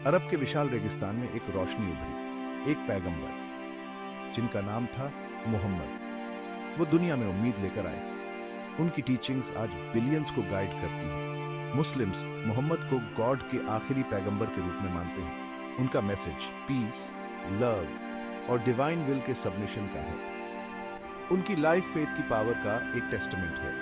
अरब के विशाल रेगिस्तान में एक रोशनी उभरी, एक पैगंबर जिनका नाम था मोहम्मद। वो दुनिया में उम्मीद लेकर आए। उनकी टीचिंग्स आज बिलियंस को गाइड करती हैं। मुस्लिम्स मोहम्मद को गॉड के आखिरी पैगंबर के रूप में मानते हैं। उनका मैसेज पीस, लव और डिवाइन विल के सबमिशन का है। उनकी लाइफ फेथ की पावर का एक टेस्टमेंट है।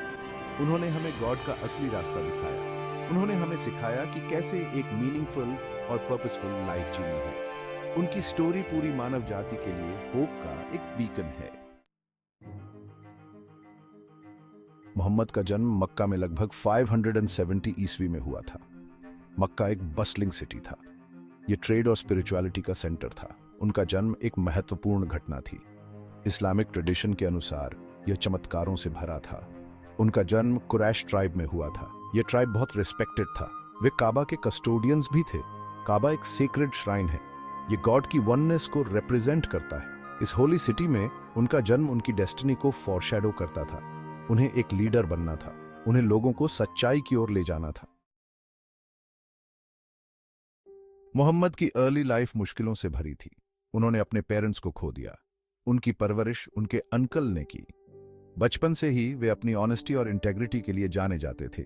उन्होंने हमें गॉड का असली रास्ता दिखाया। उन्होंने हमें सिखाया कि कैसे एक मीनिंगफुल और पर्पसफुल लाइफ जीनी है। उनकी स्टोरी पूरी मानव जाति के लिए होप का एक बीकन है। मोहम्मद का जन्म मक्का में लगभग 570 ईस्वी में हुआ था। मक्का एक बस्लिंग सिटी था। यह ट्रेड और स्पिरिचुअलिटी का सेंटर था। उनका जन्म एक महत्वपूर्ण घटना थी। इस्लामिक ट्रेडिशन के अनुसार यह चमत्कारों से भरा था। उनका जन्म कुरैश ट्राइब में हुआ था। यह ट्राइब बहुत रिस्पेक्टेड था। वे काबा के कस्टोडियंस भी थे। काबा एक सीक्रेट श्राइन है। यह गॉड की वननेस को रिप्रेजेंट करता है। इस होली सिटी में उनका जन्म उनकी डेस्टिनी को फॉरशैडो करता था। उन्हें एक लीडर बनना था। उन्हें लोगों को सच्चाई की ओर ले जाना था। मोहम्मद की अर्ली लाइफ मुश्किलों से भरी थी। उन्होंने अपने पेरेंट्स को खो दिया। उनकी परवरिश उनके अंकल ने की। बचपन से ही वे अपनी ऑनेस्टी और इंटेग्रिटी के लिए जाने जाते थे।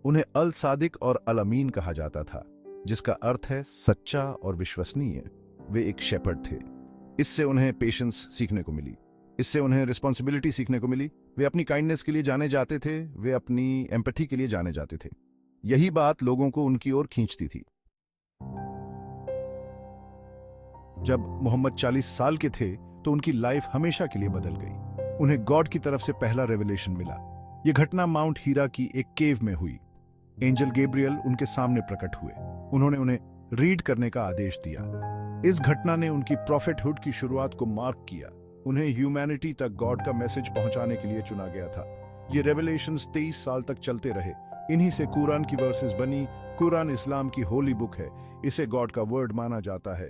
उन्हें अल सादिक और अल अमीन कहा जाता था, जिसका अर्थ है सच्चा और विश्वसनीय। वे एक शेपर्ड थे। इससे उन्हें पेशेंस सीखने को मिली। इससे उन्हें रिस्पॉन्सिबिलिटी सीखने को मिली। वे अपनी काइंडनेस के लिए जाने जाते थे। वे अपनी एम्पैथी के लिए जाने जाते थे। यही बात लोगों को उनकी ओर खींचती थी। जब मोहम्मद 40 साल के थे तो उनकी लाइफ हमेशा के लिए बदल गई। उन्हें गॉड की तरफ से पहला रेवलेशन मिला। यह घटना माउंट हीरा की एक केव में हुई। एंजल गैब्रियल उनके सामने प्रकट हुए। उन्होंने उन्हें रीड करने का आदेश दिया। इस घटना ने उनकी प्रॉफिटहुड की शुरुआत को मार्क किया। उन्हें ह्यूमैनिटी तक गॉड का मैसेज पहुंचाने के लिए चुना गया था। ये रेवलेशंस 23 साल तक चलते रहे। इन्हीं से कुरान की वर्सेस बनी। कुरान इस्लाम की होली बुक है। इसे गॉड का वर्ड माना जाता है।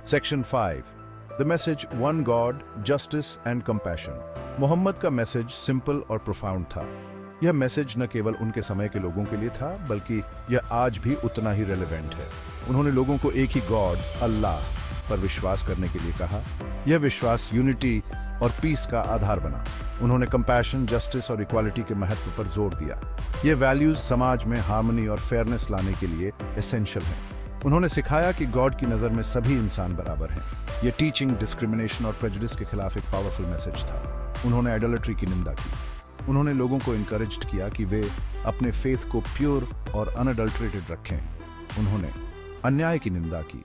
Section 5, the message one God, justice and compassion. Muhammad का मैसेज सिंपल और प्रोफाउंड था। यह मैसेज न केवल उनके समय के लोगों के लिए था, बल्कि यह आज भी उतना ही रेलेवेंट है। उन्होंने लोगों को एक ही गॉड, अल्लाह, पर विश्वास करने के लिए कहा। यह विश्वास यूनिटी और पीस का आधार बना। उन्होंने कंपैशन, जस्टिस और इक्वालिटी के महत्व पर जोर दिया। ये वैल्यूज समाज में हार्मनी और फेयरनेस लाने के लिए एसेंशियल हैं। उन्होंने सिखाया कि गॉड की नज़र में सभी इंसान बराबर हैं। यह टीचिंग डिस्क्रिमिनेशन और प्रेजुडिस के खिलाफ एक पावरफुल मैसेज था। उन्होंने आइडोलेट्री की निंदा की। उन्होंने लोगों को इनकरेज किया कि वे अपने फेथ को प्योर और अनअडल्टरेटेड रखें। उन्होंने अन्याय की निंदा की।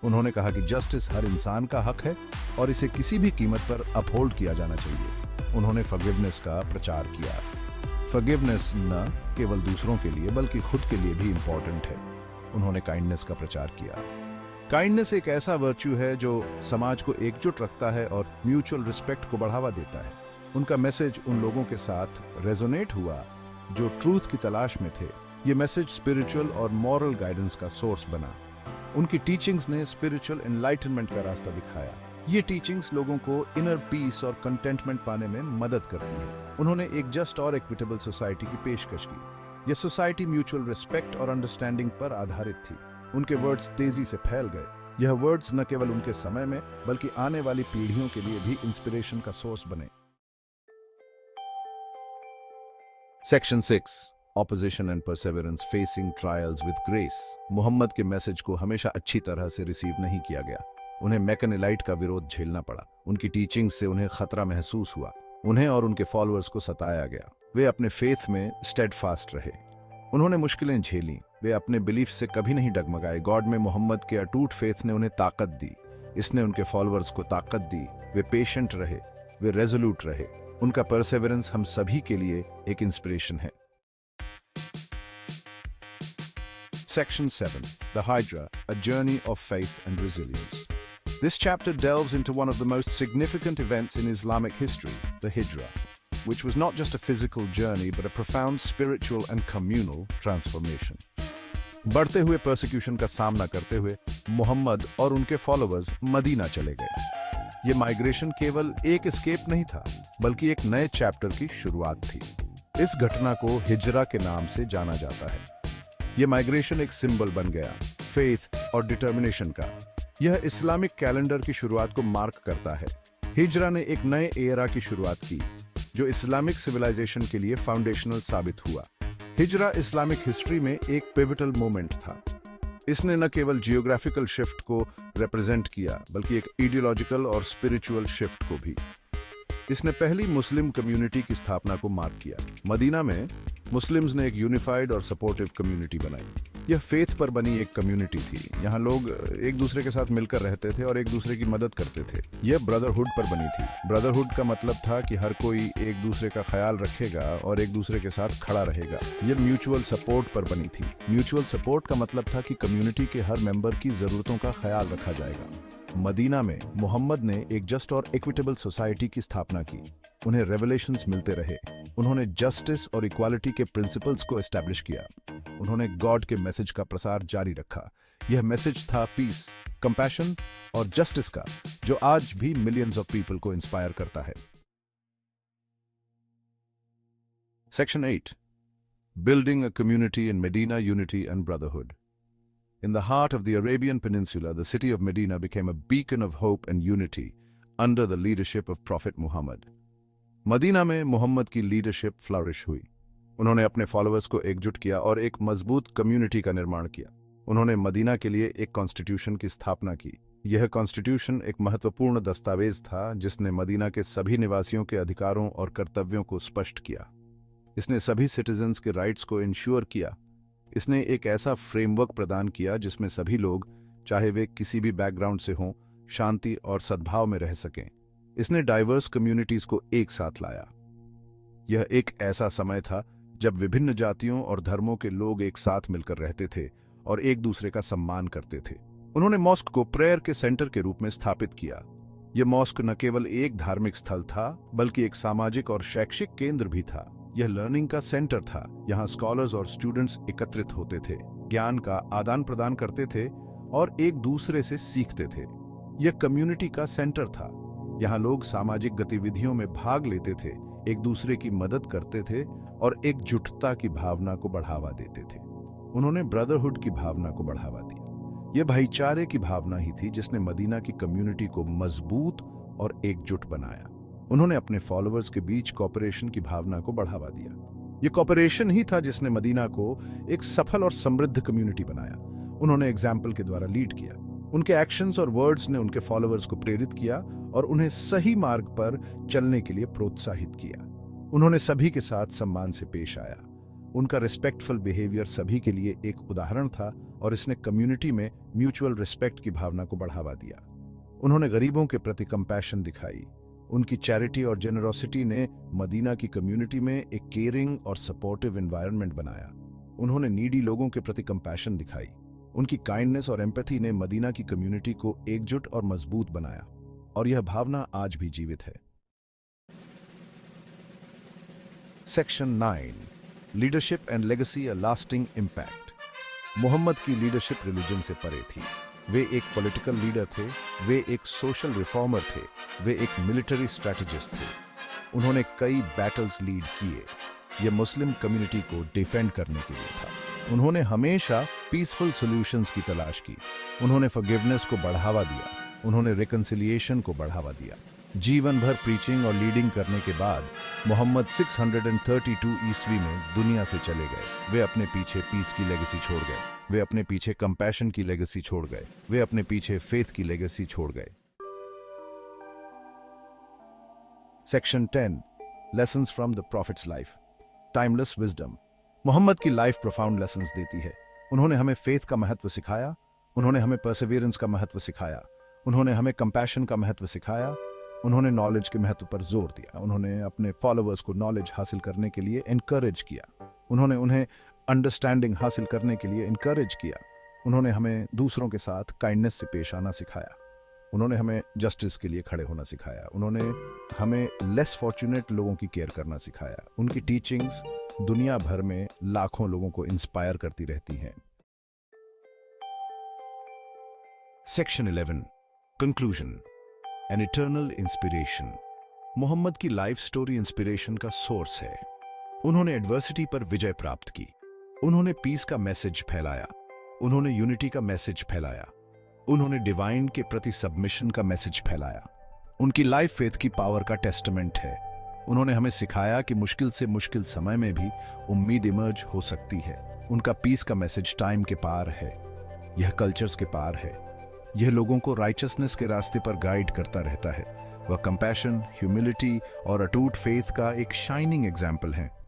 उन्होंने कहा कि जस्टिस हर इंसान का हक है और इसे किसी भी कीमत पर अपहोल्ड किया जाना चाहिए। उन्होंने फॉरगिवनेस का प्रचार किया। फॉरगिवनेस न केवल दूसरों के लिए बल्कि खुद के लिए भी इंपॉर्टेंट है। उन्होंने काइंडनेस का प्रचार किया। काइंडनेस एक ऐसा वर्च्यू है जो समाज को एकजुट रखता है और म्यूचुअल रिस्पेक्ट को बढ़ावा देता है। उनका मैसेज उन लोगों के साथ रेजोनेट हुआ जो ट्रूथ की तलाश में थे। ये मैसेज स्पिरिचुअल और मॉरल गाइडेंस का सोर्स बना। उनकी टीचिंग्स ने स्पिरिचुअल एनलाइटनमेंट का रास्ता दिखाया। ये टीचिंग्स लोगों को इनर पीस और कंटेंटमेंट पाने में मदद करती है। उन्होंने एक जस्ट और इक्विटेबल सोसाइटी की पेशकश की। यह सोसाइटी म्यूचुअल रिस्पेक्ट और अंडरस्टैंडिंग पर आधारित थी। उनके वर्ड्स तेजी से फैल गए। यह वर्ड्स न केवल उनके समय में बल्कि आने वाली पीढ़ियों के लिए भी इंस्पिरेशन का सोर्स बने। Section 6, opposition and perseverance facing trials with grace. Muhammad के मैसेज को हमेशा अच्छी तरह से रिसीव नहीं किया गया। उन्हें मैकनिलाइट का विरोध झेलना पड़ा। उनकी टीचिंग से उन्हें खतरा महसूस हुआ। उन्हें और उनके फॉलोअर्स को सताया गया। वे अपने फेथ में स्टेडफास्ट रहे। उन्होंने मुश्किलें झेली। वे अपने बिलीफ से कभी नहीं डगमगाए। गॉड में मोहम्मद के अटूट फेथ ने उन्हें ताकत दी। इसने उनके फॉलोअर्स को ताकत दी। वे पेशेंट रहे। वे रेजोल्यूट रहे। उनका परसेवरेंस हम सभी के लिए एक इंस्पिरेशन है। Section 7, The Hijra, a journey of faith and resilience. This chapter delves into one of the most significant events in Islamic history, the Hijra, which was not just a physical journey but a profound spiritual and communal transformation. बढ़ते हुए persecution का सामना करते हुए मोहम्मद और उनके followers Medina चले गए। ये माइग्रेशन केवल एक एस्केप नहीं था बल्कि एक नए चैप्टर की शुरुआत थी। इस घटना को हिजरा के नाम से जाना जाता है। ये माइग्रेशन एक सिंबल बन गया फेथ और डिटर्मिनेशन का। यह इस्लामिक कैलेंडर की शुरुआत को मार्क करता है। हिजरा ने एक नए एरा की शुरुआत की जो इस्लामिक सिविलाइजेशन के लिए फाउंडेशनल साबित हुआ। हिजरा इस्लामिक हिस्ट्री में एक पिवटल मोमेंट था। इसने न केवल जियोग्राफिकल शिफ्ट को रिप्रेजेंट किया बल्कि एक आइडियोलॉजिकल और स्पिरिचुअल शिफ्ट को भी। इसने पहली मुस्लिम कम्युनिटी की स्थापना को मार्क किया। मदीना में मुस्लिम्स ने एक यूनिफाइड और सपोर्टिव कम्युनिटी बनाई। यह फेथ पर बनी एक कम्युनिटी थी। यहाँ लोग एक दूसरे के साथ मिलकर रहते थे और एक दूसरे की मदद करते थे। यह ब्रदरहुड पर बनी थी। ब्रदरहुड का मतलब था कि हर कोई एक दूसरे का ख्याल रखेगा और एक दूसरे के साथ खड़ा रहेगा। यह म्यूचुअल सपोर्ट पर बनी थी। म्यूचुअल सपोर्ट का मतलब था कि कम्युनिटी के हर मेंबर की जरूरतों का ख्याल रखा जाएगा। मदीना में मोहम्मद ने एक जस्ट और इक्विटेबल सोसाइटी की स्थापना की। उन्हें रेवलेशंस मिलते रहे। उन्होंने जस्टिस और इक्वालिटी के प्रिंसिपल्स को एस्टैब्लिश किया। उन्होंने गॉड के मैसेज का प्रसार जारी रखा। यह मैसेज था पीस, कंपैशन और जस्टिस का, जो आज भी मिलियंस ऑफ पीपल को इंस्पायर करता है। Section 8 building a community in Medina, unity and brotherhood. In the heart of the Arabian Peninsula, the city of Medina became a beacon of hope and unity under the leadership of Prophet Muhammad. Medina में Muhammad की leadership flourish हुई। उन्होंने अपने followers को एकजुट किया और एक मजबूत कम्युनिटी का निर्माण किया। उन्होंने मदीना के लिए एक कॉन्स्टिट्यूशन की स्थापना की। यह कॉन्स्टिट्यूशन एक महत्वपूर्ण दस्तावेज था जिसने मदीना के सभी निवासियों के अधिकारों और कर्तव्यों को स्पष्ट किया। इसने सभी सिटीजन्स के राइट्स को इंश्योर किया। इसने एक ऐसा फ्रेमवर्क प्रदान किया जिसमें सभी लोग, चाहे वे किसी भी बैकग्राउंड से हों, शांति और सद्भाव में रह सकें। इसने डाइवर्स कम्युनिटीज को एक साथ लाया। यह एक ऐसा समय था जब विभिन्न जातियों और धर्मों के लोग एक साथ मिलकर रहते थे और एक दूसरे का सम्मान करते थे। उन्होंने मॉस्क को प्रेयर के सेंटर के रूप में स्थापित किया। यह मॉस्क न केवल एक धार्मिक स्थल था बल्कि एक सामाजिक और शैक्षिक केंद्र भी था। यह लर्निंग का सेंटर था। यहाँ स्कॉलर्स और स्टूडेंट्स एकत्रित होते थे, ज्ञान का आदान प्रदान करते थे और एक दूसरे से सीखते थे। यह कम्युनिटी का सेंटर था। यहाँ लोग सामाजिक गतिविधियों में भाग लेते थे, एक दूसरे की मदद करते थे और एकजुटता की भावना को बढ़ावा देते थे। उन्होंने ब्रदरहुड की भावना को बढ़ावा दिया। यह भाईचारे की भावना ही थी जिसने मदीना की कम्युनिटी को मजबूत और एकजुट बनाया। उन्होंने अपने फॉलोअर्स के बीच कोऑपरेशन की भावना को बढ़ावा दिया। यह कोऑपरेशन ही था जिसने मदीना को एक सफल और समृद्ध कम्युनिटी बनाया। उन्होंने एग्जाम्पल के द्वारा लीड किया। उनके एक्शंस और वर्ड्स ने उनके फॉलोअर्स को प्रेरित किया और उन्हें सही मार्ग पर चलने के लिए प्रोत्साहित किया। उन्होंने सभी के साथ सम्मान से पेश आया। उनका रिस्पेक्टफुल बिहेवियर सभी के लिए एक उदाहरण था और इसने कम्युनिटी में म्यूचुअल रिस्पेक्ट की भावना को बढ़ावा दिया। उन्होंने गरीबों के प्रति कंपैशन दिखाई। उनकी चैरिटी और जेनरोसिटी ने मदीना की कम्युनिटी में एक केयरिंग और सपोर्टिव एनवायरनमेंट बनाया। उन्होंने नीडी लोगों के प्रति कंपैशन दिखाई। उनकी काइंडनेस और एम्पैथी ने मदीना की कम्युनिटी को एकजुट और मजबूत बनाया और यह भावना आज भी जीवित है। Section 9 leadership and legacy, a lasting impact. Muhammad की लीडरशिप रिलीजन से परे थी। वे एक पॉलिटिकल लीडर थे, वे एक सोशल रिफॉर्मर थे, वे एक मिलिट्री स्ट्रैटेजिस्ट थे। उन्होंने कई बैटल्स लीड किए। यह मुस्लिम कम्युनिटी को डिफेंड करने के लिए था। उन्होंने हमेशा पीसफुल सॉल्यूशंस की तलाश की। उन्होंने फॉरगिवनेस को बढ़ावा दिया। उन्होंने रिकंसिलिएशन को बढ़ावा दिया। जीवन भर प्रीचिंग और लीडिंग करने के बाद मोहम्मद 632 ईस्वी में दुनिया से चले गए। वे अपने पीछे पीस की लेगेसी छोड़ गए। वे अपने पीछे कंपैशन की लेगेसी छोड़ गए। वे अपने पीछे फेथ की लेगेसी छोड़ गए। Section 10 lessons from the prophet's life, timeless wisdom. Muhammad की लाइफ प्रोफाउंड लेसन्स देती है। उन्होंने हमें फेथ का महत्व सिखाया। उन्होंने हमें परसिवियरेंस का महत्व सिखाया। उन्होंने हमें कंपैशन का महत्व सिखाया। उन्होंने नॉलेज के महत्व पर जोर दिया। उन्होंने अपने फॉलोअर्स को नॉलेज हासिल करने के लिए एनकरेज किया। उन्होंने उन्हें अंडरस्टैंडिंग हासिल करने के लिए इनकरेज किया। उन्होंने हमें दूसरों के साथ काइंडनेस से पेश आना सिखाया। उन्होंने हमें जस्टिस के लिए खड़े होना सिखाया। उन्होंने हमें लेस फॉर्चुनेट लोगों की केयर करना सिखाया। उनकी टीचिंग्स दुनिया भर में लाखों लोगों को इंस्पायर करती रहती हैं। Section 11 conclusion, an eternal inspiration. Muhammad की लाइफ स्टोरी इंस्पिरेशन का सोर्स है। उन्होंने एडवर्सिटी पर विजय प्राप्त की। उन्होंने पीस का मैसेज फैलाया, उन्होंने यूनिटी का मैसेज फैलाया, उन्होंने डिवाइन के प्रति सबमिशन का मैसेज फैलाया। उनकी लाइफ फेथ की पावर का टेस्टमेंट है। उन्होंने हमें सिखाया कि मुश्किल से मुश्किल समय में भी उम्मीद इमर्ज हो सकती है। उनका पीस का मैसेज टाइम के पार है, यह कल्चर्स के पार है, यह लोगों को राइचसनेस के रास्ते पर गाइड करता रहता है। वह कंपैशन, ह्यूमिलिटी और अटूट फेथ का एक शाइनिंग एग्जाम्पल है।